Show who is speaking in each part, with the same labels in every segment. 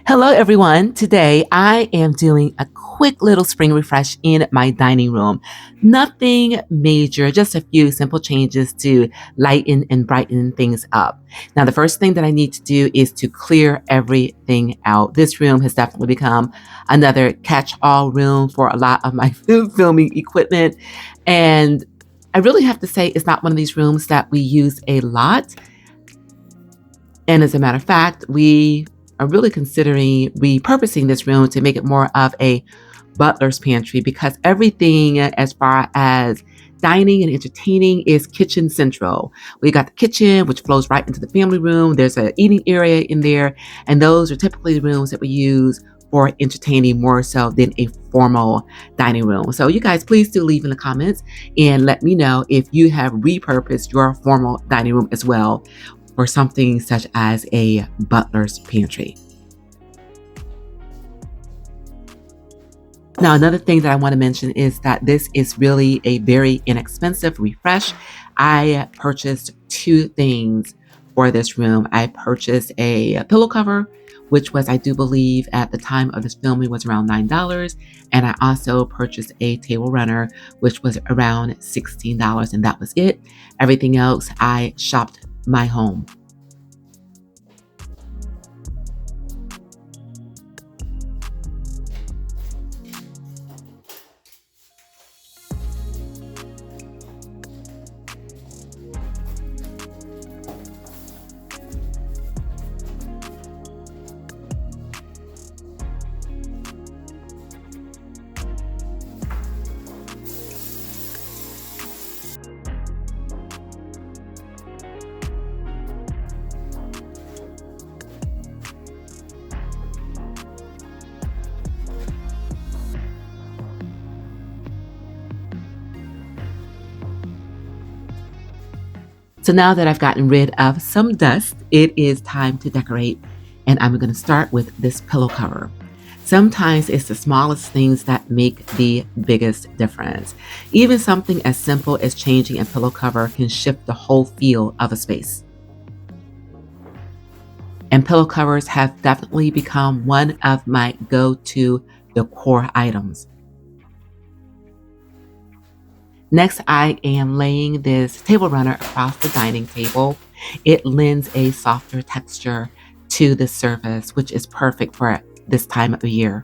Speaker 1: Hello, everyone. Today I am doing a quick little spring refresh in my dining room. Nothing major, just a few simple changes to lighten and brighten things up. Now, the first thing that I need to do is to clear everything out. This room has definitely become another catch-all room for a lot of my filming equipment. And I really have to say, it's not one of these rooms that we use a lot. And as a matter of fact, we are really considering repurposing this room to make it more of a butler's pantry because everything as far as dining and entertaining is kitchen central. We got the kitchen, which flows right into the family room. There's an eating area in there, and those are typically the rooms that we use for entertaining more so than a formal dining room. So you guys, please do leave in the comments and let me know if you have repurposed your formal dining room as well for something such as a butler's pantry. Now, another thing that I want to mention is that this is really a very inexpensive refresh. I purchased two things for this room. I purchased a pillow cover, which was, I do believe, at the time of this filming was around $9. And I also purchased a table runner, which was around $16, and that was it. Everything else, I shopped my home. So now that I've gotten rid of some dust, it is time to decorate, and I'm going to start with this pillow cover. Sometimes it's the smallest things that make the biggest difference. Even something as simple as changing a pillow cover can shift the whole feel of a space. And pillow covers have definitely become one of my go-to decor items. Next, I am laying this table runner across the dining table. It lends a softer texture to the surface, which is perfect for this time of the year.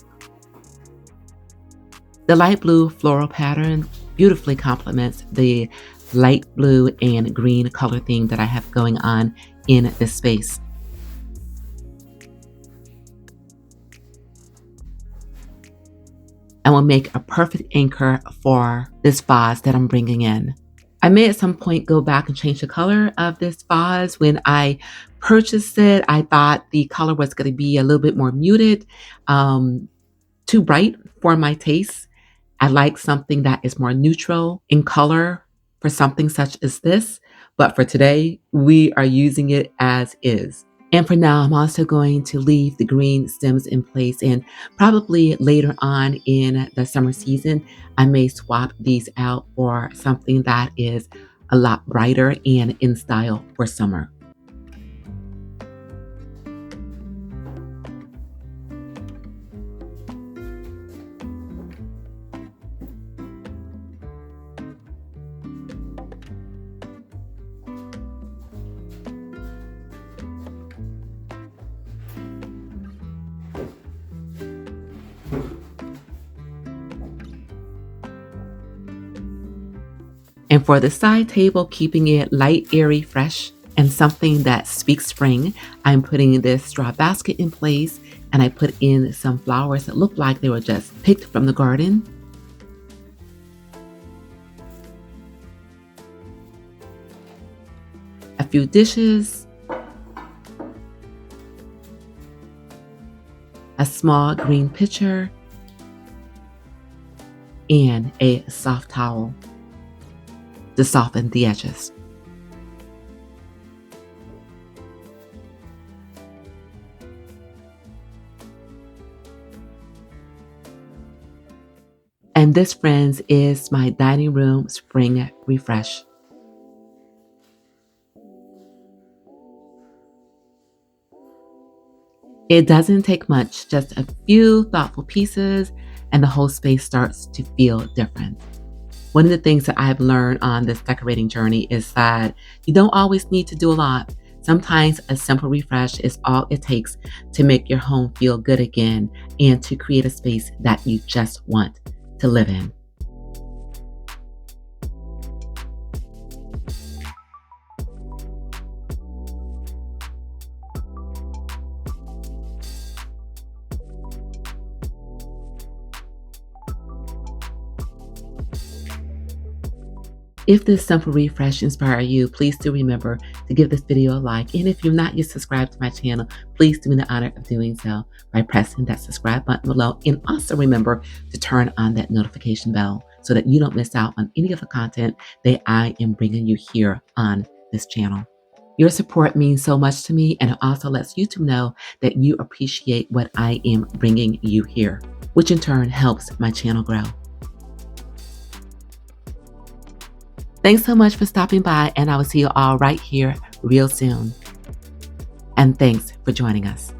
Speaker 1: The light blue floral pattern beautifully complements the light blue and green color theme that I have going on in this space. And will make a perfect anchor for this vase that I'm bringing in. I may at some point go back and change the color of this vase. When I purchased it, I thought the color was going to be a little bit more muted, too bright for my taste. I like something that is more neutral in color for something such as this. But for today, we are using it as is. And for now, I'm also going to leave the green stems in place, and probably later on in the summer season, I may swap these out for something that is a lot brighter and in style for summer. And for the side table, keeping it light, airy, fresh, and something that speaks spring, I'm putting this straw basket in place, and I put in some flowers that look like they were just picked from the garden. A few dishes, a small green pitcher, and a soft towel to soften the edges. And this, friends, is my dining room spring refresh. It doesn't take much, just a few thoughtful pieces, and the whole space starts to feel different. One of the things that I've learned on this decorating journey is that you don't always need to do a lot. Sometimes a simple refresh is all it takes to make your home feel good again and to create a space that you just want to live in. If this simple refresh inspired you, please do remember to give this video a like. And if you're not yet subscribed to my channel, please do me the honor of doing so by pressing that subscribe button below. And also remember to turn on that notification bell so that you don't miss out on any of the content that I am bringing you here on this channel. Your support means so much to me, and it also lets YouTube know that you appreciate what I am bringing you here, which in turn helps my channel grow. Thanks so much for stopping by, and I will see you all right here real soon. And thanks for joining us.